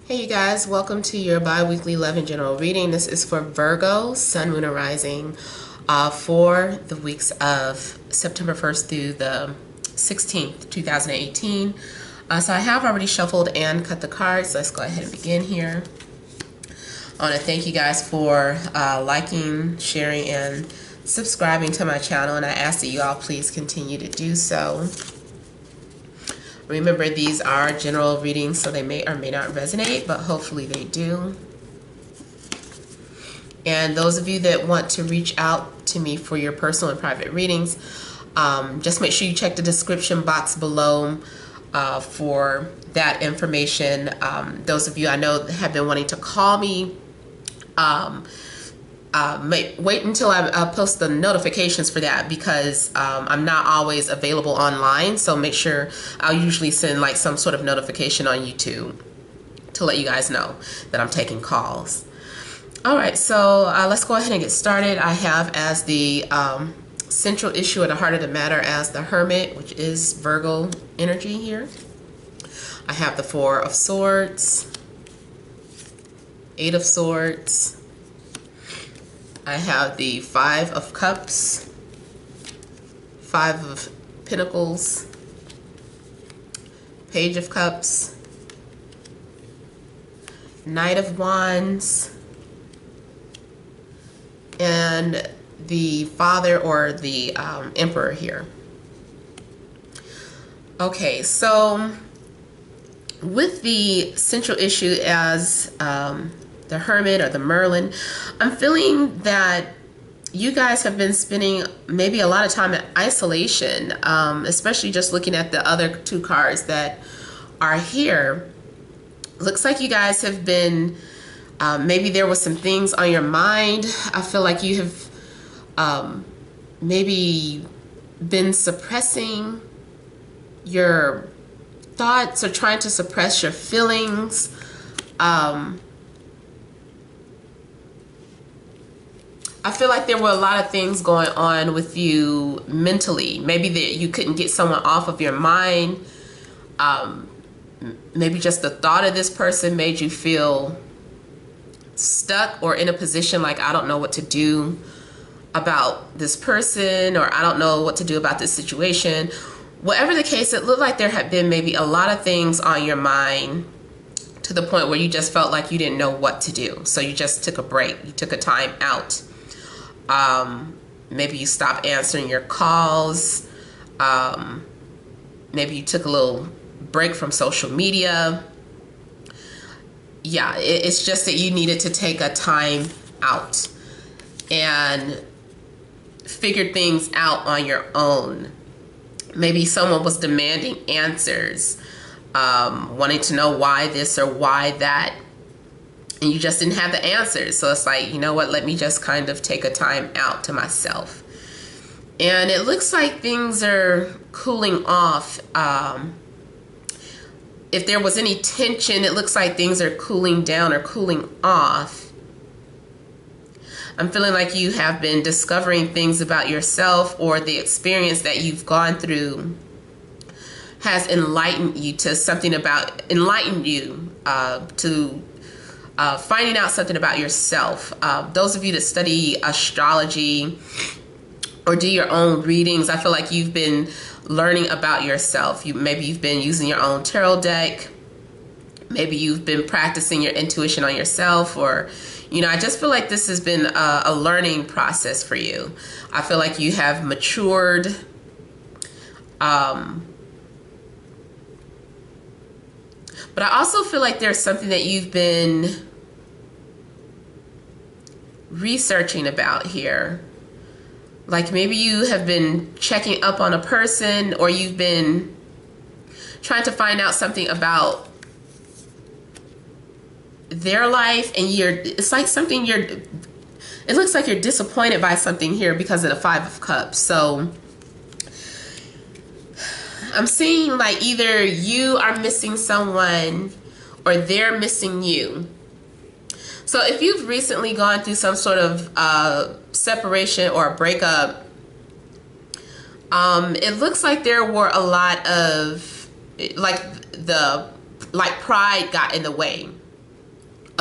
Hey you guys, welcome to your bi-weekly love and general reading. This is for Virgo, Sun, Moon, and Rising for the weeks of September 1st through the 16th, 2018. So I have already shuffled and cut the cards. Let's go ahead and begin here. I want to thank you guys for liking, sharing, and subscribing to my channel, and I ask that you all please continue to do so. Remember, these are general readings, so they may or may not resonate, but hopefully they do. And those of you that want to reach out to me for your personal and private readings, just make sure you check the description box below for that information. Those of you I know that have been wanting to call me, wait until I post the notifications for that, because I'm not always available online. So make sure I'll usually send like some sort of notification on YouTube to let you guys know that I'm taking calls. All right, so let's go ahead and get started. I have as the central issue at the heart of the matter as the Hermit, which is Virgo energy here. I have the Four of Swords, Eight of Swords. I have the Five of Cups, Five of Pentacles, Page of Cups, Knight of Wands, and the Father or the Emperor here. Okay, so with the central issue as the Hermit or the Merlin, I'm feeling that you guys have been spending maybe a lot of time in isolation, especially just looking at the other two cards that are here. Looks like you guys have been, maybe there was some things on your mind. I feel like you have maybe been suppressing your thoughts or trying to suppress your feelings. I feel like there were a lot of things going on with you mentally. Maybe that you couldn't get someone off of your mind. Maybe just the thought of this person made you feel stuck or in a position like, I don't know what to do about this person, or I don't know what to do about this situation. Whatever the case, it looked like there had been maybe a lot of things on your mind to the point where you just felt like you didn't know what to do. So you just took a break. You took a time out. Maybe you stopped answering your calls. Maybe you took a little break from social media. Yeah, it's just that you needed to take a time out and figure things out on your own. Maybe someone was demanding answers, wanting to know why this or why that, and you just didn't have the answers. So it's like, you know what, let me just kind of take a time out to myself. And it looks like things are cooling off. If there was any tension, it looks like things are cooling down or cooling off. I'm feeling like you have been discovering things about yourself, or the experience that you've gone through has enlightened you to something about, to finding out something about yourself. Those of you that study astrology or do your own readings, I feel like you've been learning about yourself. Maybe you've been using your own tarot deck. Maybe you've been practicing your intuition on yourself, or, you know, I just feel like this has been a learning process for you. I feel like you have matured. But I also feel like there's something that you've been researching about here. Like maybe you have been checking up on a person, or you've been trying to find out something about their life, and it's like something it looks like you're disappointed by something here because of the Five of Cups. So I'm seeing like either you are missing someone or they're missing you. So if you've recently gone through some sort of separation or a breakup, it looks like there were a lot of like pride got in the way.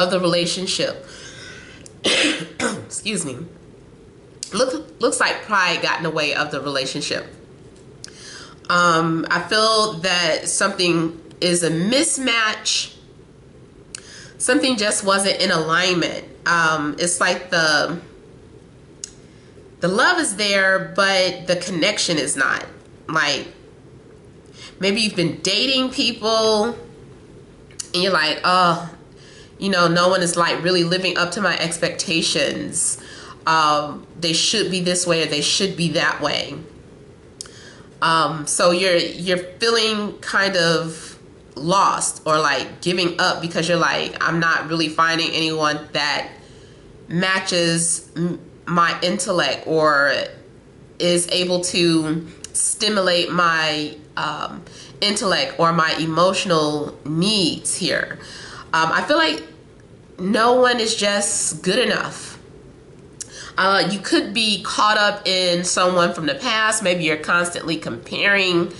of the relationship. Excuse me. Looks like pride got in the way of the relationship. I feel that something is a mismatch. Something just wasn't in alignment. It's like the love is there, but the connection is not. Like, maybe you've been dating people and you're like, oh, you know, no one is like really living up to my expectations. They should be this way or they should be that way. So you're feeling kind of lost or like giving up because you're like, I'm not really finding anyone that matches my intellect or is able to stimulate my intellect or my emotional needs here. I feel like no one is just good enough. You could be caught up in someone from the past. Maybe you're constantly comparing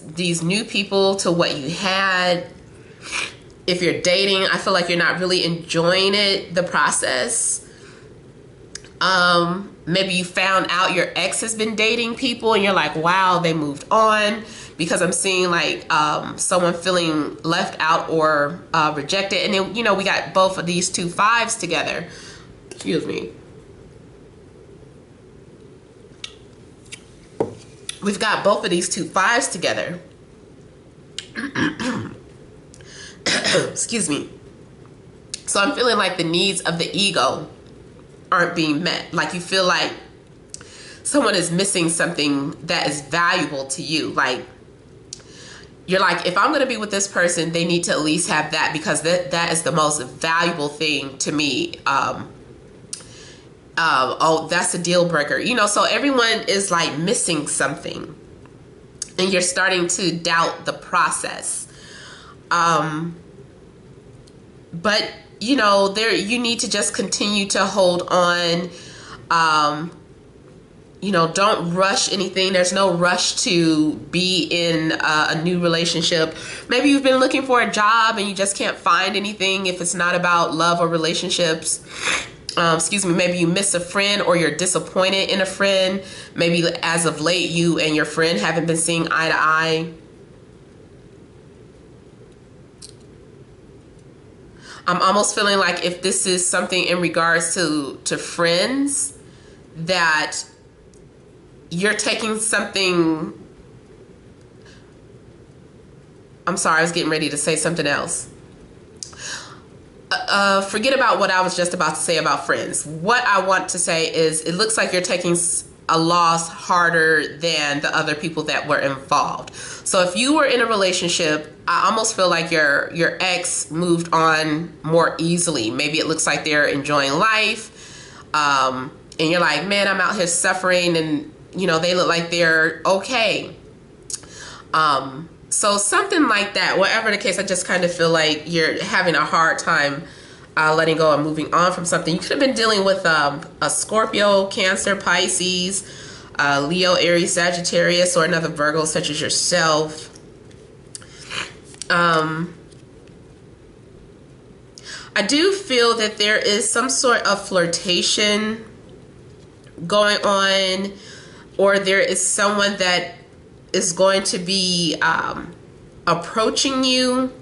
these new people to what you had. If you're dating, I feel like you're not really enjoying the process. Maybe you found out your ex has been dating people and you're like, wow, they moved on. Because I'm seeing like someone feeling left out or rejected. And then, you know, we got both of these two fives together. Excuse me. We've got both of these two fives together. Excuse me. So I'm feeling like the needs of the ego aren't being met. Like you feel like someone is missing something that is valuable to you. Like you're like, if I'm going to be with this person, they need to at least have that because that is the most valuable thing to me. Oh, that's a deal breaker. You know, so everyone is like missing something and you're starting to doubt the process. But you know, you need to just continue to hold on. You know, don't rush anything. There's no rush to be in a new relationship. Maybe you've been looking for a job and you just can't find anything if it's not about love or relationships. Excuse me, maybe you miss a friend or you're disappointed in a friend. Maybe as of late, you and your friend haven't been seeing eye to eye. I'm almost feeling like if this is something in regards to friends, that you're taking something. I'm sorry, I was getting ready to say something else. Forget about what I was just about to say about friends. What I want to say is it looks like you're taking a loss harder than the other people that were involved. So if you were in a relationship, I almost feel like your ex moved on more easily. Maybe it looks like they're enjoying life. And you're like, man, I'm out here suffering and, you know, they look like they're okay. So something like that, whatever the case, I just kind of feel like you're having a hard time letting go and moving on from something. You could have been dealing with a Scorpio, Cancer, Pisces, Leo, Aries, Sagittarius, or another Virgo such as yourself. I do feel that there is some sort of flirtation going on, or there is someone that is going to be approaching you,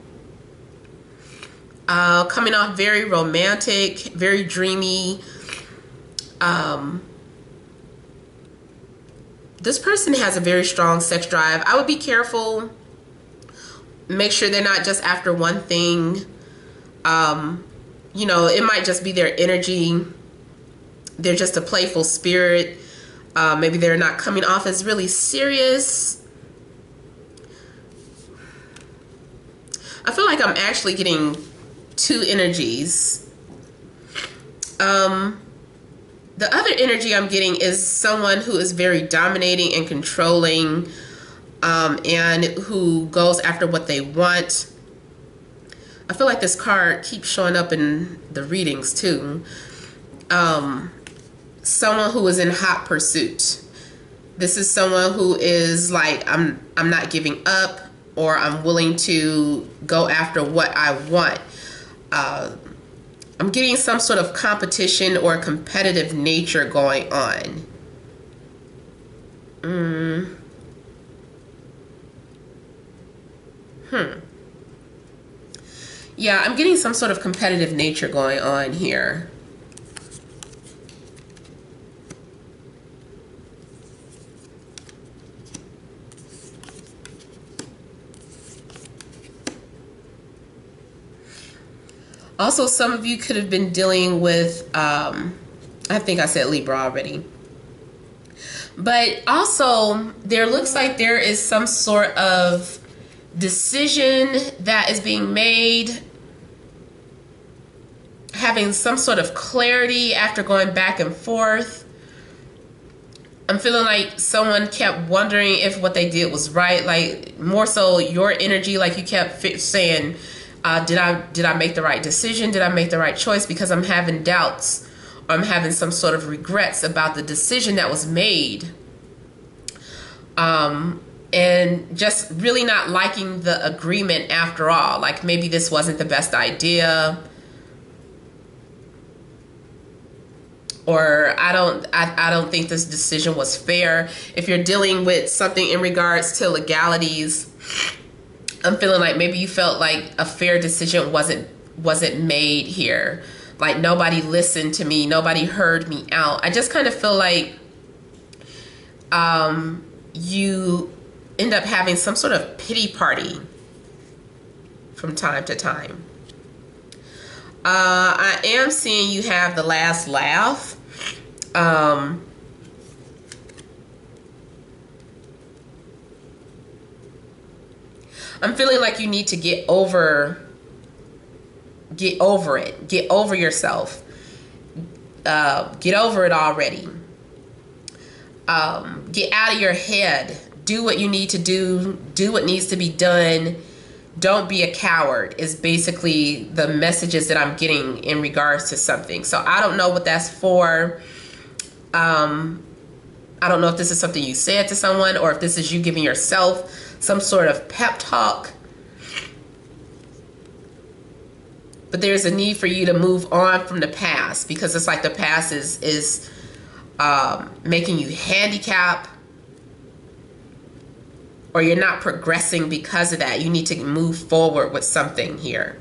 coming off very romantic, very dreamy. This person has a very strong sex drive. I would be careful. Make sure they're not just after one thing. You know, it might just be their energy. They're just a playful spirit. Maybe they're not coming off as really serious. I feel like I'm actually getting two energies. The other energy I'm getting is someone who is very dominating and controlling, and who goes after what they want. I feel like this card keeps showing up in the readings too. Someone who is in hot pursuit. This is someone who is like, I'm not giving up, or I'm willing to go after what I want. I'm getting some sort of competition or competitive nature going on. Yeah, I'm getting some sort of competitive nature going on here. Also, some of you could have been dealing with, I think I said Libra already. But also, there looks like there is some sort of decision that is being made, having some sort of clarity after going back and forth. I'm feeling like someone kept wondering if what they did was right, like more so your energy, like you kept saying, did I make the right decision? Did I make the right choice? Because I'm having doubts, or I'm having some sort of regrets about the decision that was made. And just really not liking the agreement after all. Like maybe this wasn't the best idea. Or I don't think this decision was fair. If you're dealing with something in regards to legalities, I'm feeling like maybe you felt like a fair decision wasn't made here. Like nobody listened to me, nobody heard me out. I just kind of feel like you end up having some sort of pity party from time to time. I am seeing you have the last laugh. I'm feeling like you need to get over it. Get over yourself. Get over it already. Get out of your head. Do what you need to do. Do what needs to be done. Don't be a coward is basically the messages that I'm getting in regards to something. So I don't know what that's for. I don't know if this is something you said to someone or if this is you giving yourself some sort of pep talk. But there's a need for you to move on from the past because it's like the past is making you handicapped. Or you're not progressing because of that. You need to move forward with something here.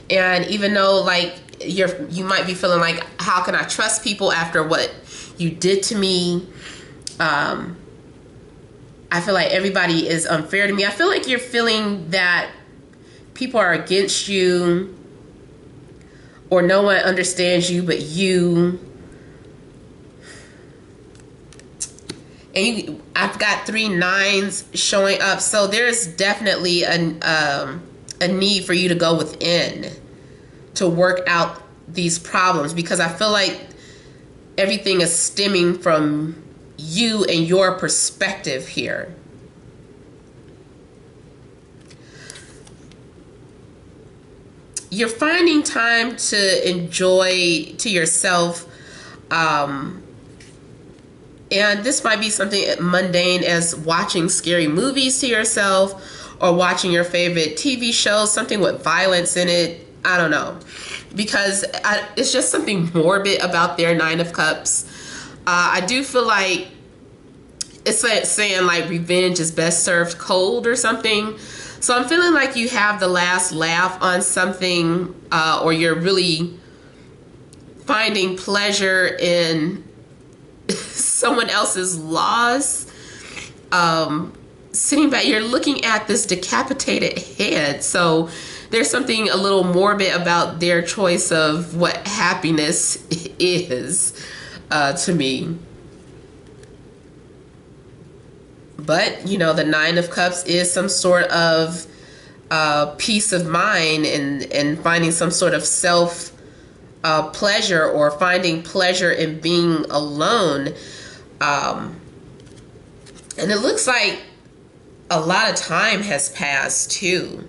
And even though like you might be feeling like, how can I trust people after what you did to me? I feel like everybody is unfair to me. I feel like you're feeling that people are against you or no one understands you but you. And I've got 3 9s showing up. So there's definitely a need for you to go within to work out these problems. Because I feel like everything is stemming from you and your perspective here. You're finding time to enjoy to yourself. And this might be something mundane as watching scary movies to yourself or watching your favorite TV shows, something with violence in it. I don't know. Because it's just something morbid about their 9 of Cups. I do feel like it's like saying like revenge is best served cold or something. So I'm feeling like you have the last laugh on something or you're really finding pleasure in someone else's loss. Sitting back, you're looking at this decapitated head. So there's something a little morbid about their choice of what happiness is to me. But, you know, the 9 of Cups is some sort of peace of mind and finding some sort of self pleasure or finding pleasure in being alone. And it looks like a lot of time has passed too.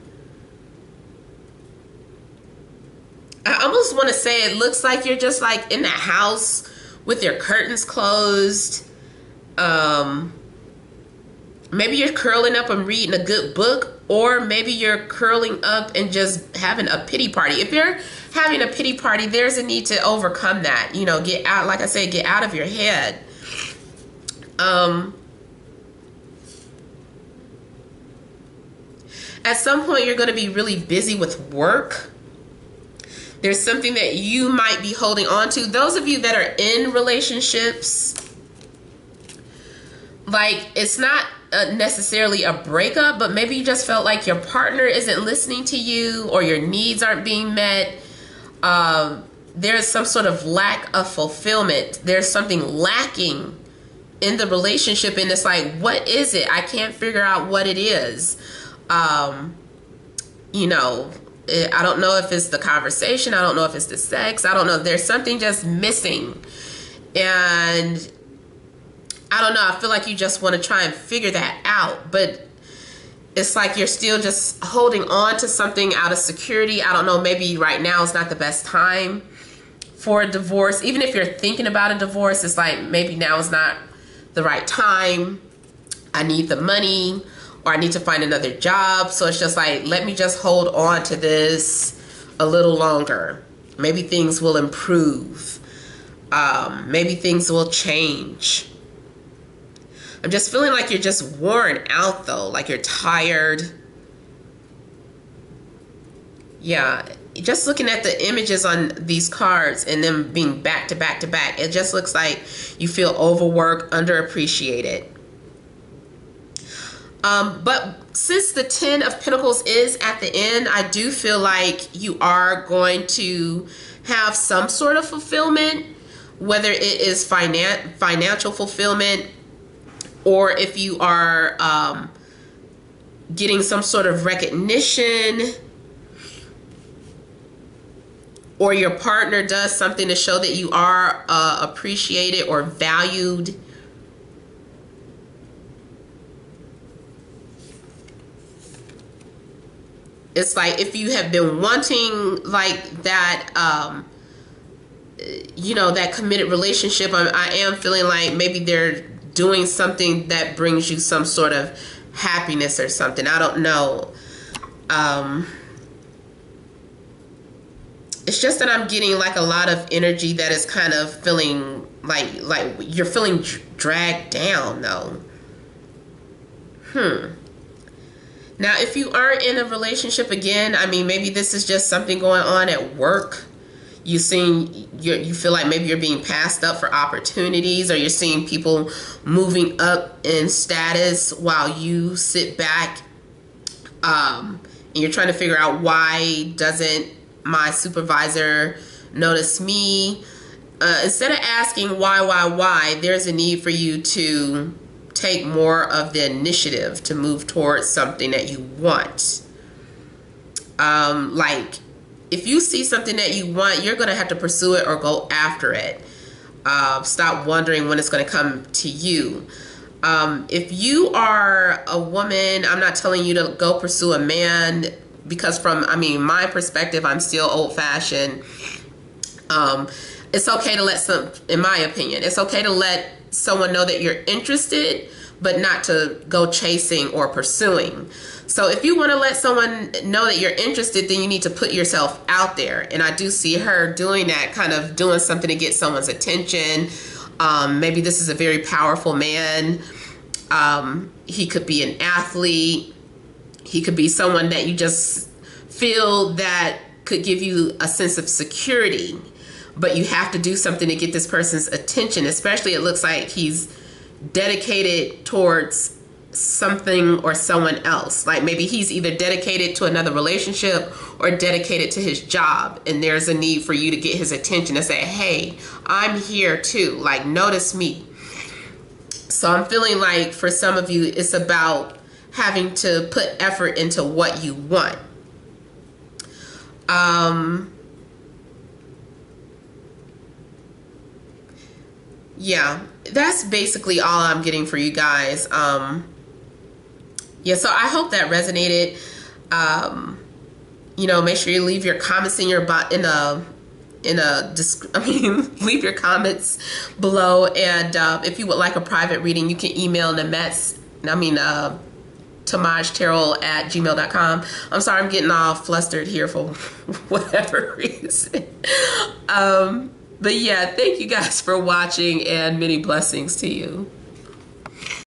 I almost want to say it looks like you're just like in the house with your curtains closed. Maybe you're curling up and reading a good book, or maybe you're curling up and just having a pity party. If you're having a pity party, there's a need to overcome that. You know, get out, like I said, get out of your head. At some point, you're going to be really busy with work. There's something that you might be holding on to. Those of you that are in relationships, like, it's not necessarily a breakup, but maybe you just felt like your partner isn't listening to you, or your needs aren't being met. There's some sort of lack of fulfillment. There's something lacking in the relationship, and it's like, what is it? I can't figure out what it is. You know, I don't know if it's the conversation. I don't know if it's the sex. I don't know. There's something just missing. And I don't know. I feel like you just want to try and figure that out. But it's like you're still just holding on to something out of security. I don't know. Maybe right now is not the best time for a divorce. Even if you're thinking about a divorce, it's like maybe now is not the right time. I need the money, or I need to find another job. So it's just like, let me just hold on to this a little longer. Maybe things will improve. Maybe things will change. I'm just feeling like you're just worn out though. Like you're tired. Yeah. Just looking at the images on these cards and them being back to back to back, it just looks like you feel overworked, underappreciated. But since the 10 of Pentacles is at the end, I do feel like you are going to have some sort of fulfillment, whether it is financial fulfillment, or if you are getting some sort of recognition, or your partner does something to show that you are appreciated or valued. It's like if you have been wanting like that, you know, that committed relationship, I am feeling like maybe they're doing something that brings you some sort of happiness or something. I don't know. It's just that I'm getting like a lot of energy that is kind of feeling like you're feeling dragged down though. Now, if you aren't in a relationship again, I mean, maybe this is just something going on at work. You feel like maybe you're being passed up for opportunities, or you're seeing people moving up in status while you sit back, and you're trying to figure out, why doesn't my supervisor notice me? Instead of asking why, there's a need for you to take more of the initiative to move towards something that you want. Like, if you see something that you want, you're going to have to pursue it or go after it. Stop wondering when it's going to come to you. If you are a woman, I'm not telling you to go pursue a man, because from, I mean, my perspective, I'm still old-fashioned. It's okay to in my opinion, it's okay to let someone know that you're interested, but not to go chasing or pursuing. So if you want to let someone know that you're interested, then you need to put yourself out there. And I do see her doing that, kind of doing something to get someone's attention. Maybe this is a very powerful man. He could be an athlete. He could be someone that you just feel that could give you a sense of security. But you have to do something to get this person's attention. Especially, it looks like he's dedicated towards something or someone else. Like maybe he's either dedicated to another relationship or dedicated to his job. And there's a need for you to get his attention and say, hey, I'm here too. Like, notice me. So I'm feeling like for some of you, it's about having to put effort into what you want. Yeah, that's basically all I'm getting for you guys. Yeah, so I hope that resonated. You know, make sure you leave your comments in your leave your comments below. And if you would like a private reading, you can email Nemets, TemajTarot@gmail.com. I'm sorry, I'm getting all flustered here for whatever reason. But yeah, thank you guys for watching, and many blessings to you.